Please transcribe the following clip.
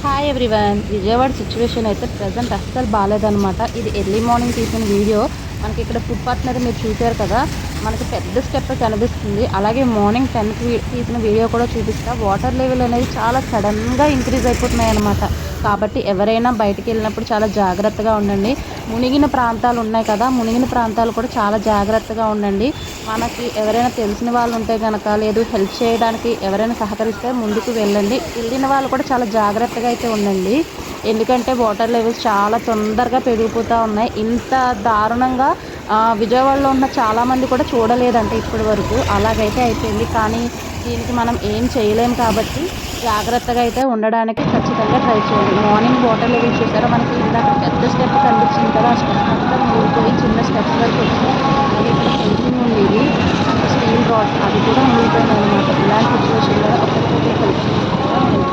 Hi everyone. Vijayawada situation అయితే present అస్సలు బాగాలేదనమాట. ఇది ఎర్లీ మార్నింగ్ తీసిన వీడియో. మనకి ఇక్కడ ఫుట్పాత్ మీద మీరు చూసారు కదా, మనకి పెద్ద స్టెప్ కనిపిస్తుంది. అలాగే మార్నింగ్ 10కి తీసిన వీడియో కూడా చూపిస్తా. వాటర్ లెవెల్ అనేది చాలా సడన్గా ఇంక్రీజ్ అయిపోతున్నాయి అనమాట. కాబట్టి ఎవరైనా బయటికి వెళ్ళినప్పుడు చాలా జాగ్రత్తగా ఉండండి. మునిగిన ప్రాంతాలు ఉన్నాయి కదా, మునిగిన ప్రాంతాలు కూడా చాలా జాగ్రత్తగా ఉండండి. మనకి ఎవరైనా తెలిసిన వాళ్ళు ఉంటే కనుక, లేదు హెల్ప్ చేయడానికి ఎవరైనా సహకరిస్తే ముందుకు వెళ్ళండి. వెళ్ళిన వాళ్ళు కూడా చాలా జాగ్రత్తగా అయితే ఉండండి. ఎందుకంటే వాటర్ లెవెల్స్ చాలా తొందరగా పెరిగిపోతూ ఉన్నాయి. ఇంత దారుణంగా విజయవాడలో ఉన్న చాలామంది కూడా చూడలేదంటే ఇప్పటి వరకు. అలాగైతే అయిపోయింది. కానీ దీనికి మనం ఏం చేయలేము కాబట్టి జాగ్రత్తగా అయితే ఉండడానికి ఖచ్చితంగా ట్రై చేయండి. మార్నింగ్ వాటర్ లెవెల్స్ చూసారా, మనకి ఇందాక పెద్ద స్టెప్ కనిపించింది కదా, ఆ స్టెప్ అంతా మునిగిపోయి చిన్న స్టెప్స్ వరకు వచ్చాయి. అలాగే ఇక్కడ ఫెన్సింగ్ ఉంది, ఇది అంటే స్టీల్ రాడ్స్, అది కూడా మునిగిపోయినాయి అనమాట. ఇలాంటి సిచ్యువేషన్లో ఒకరికొకరు హెల్ప్ చేసుకుంటారా.